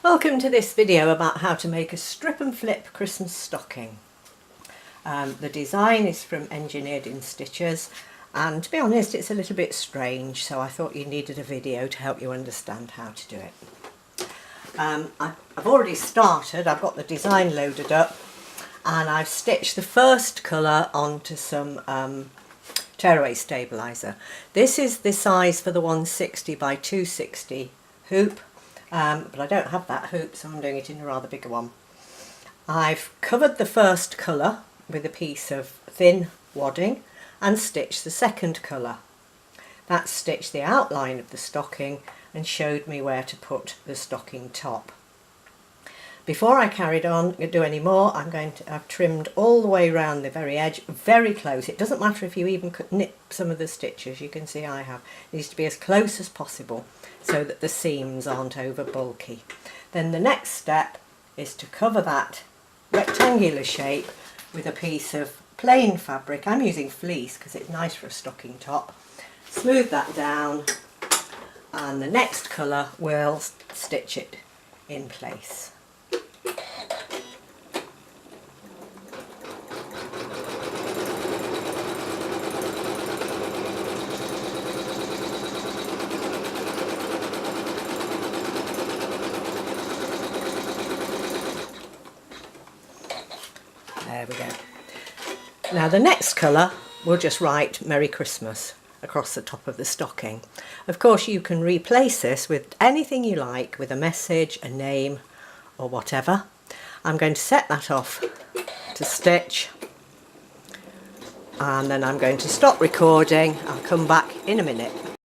Welcome to this video about how to make a strip and flip Christmas stocking. The design is from Engineered in Stitches, and to be honest it's a little bit strange, so I thought you needed a video to help you understand how to do it. I've already started. I've got the design loaded up and I've stitched the first colour onto some tearaway stabiliser. This is the size for the 160 by 260 hoop. But I don't have that hoop, so I'm doing it in a rather bigger one. I've covered the first colour with a piece of thin wadding and stitched the second colour. That stitched the outline of the stocking and showed me where to put the stocking top. Before I carried on to do any more, I've trimmed all the way around the very edge, very close. It doesn't matter if you even nip some of the stitches, you can see I have. It needs to be as close as possible so that the seams aren't over bulky. Then the next step is to cover that rectangular shape with a piece of plain fabric. I'm using fleece because it's nice for a stocking top. Smooth that down, and the next colour will stitch it in place. There we go. Now the next colour, we'll just write Merry Christmas across the top of the stocking. Of course you can replace this with anything you like, with a message, a name or whatever. I'm going to set that off to stitch and then I'm going to stop recording. I'll come back in a minute.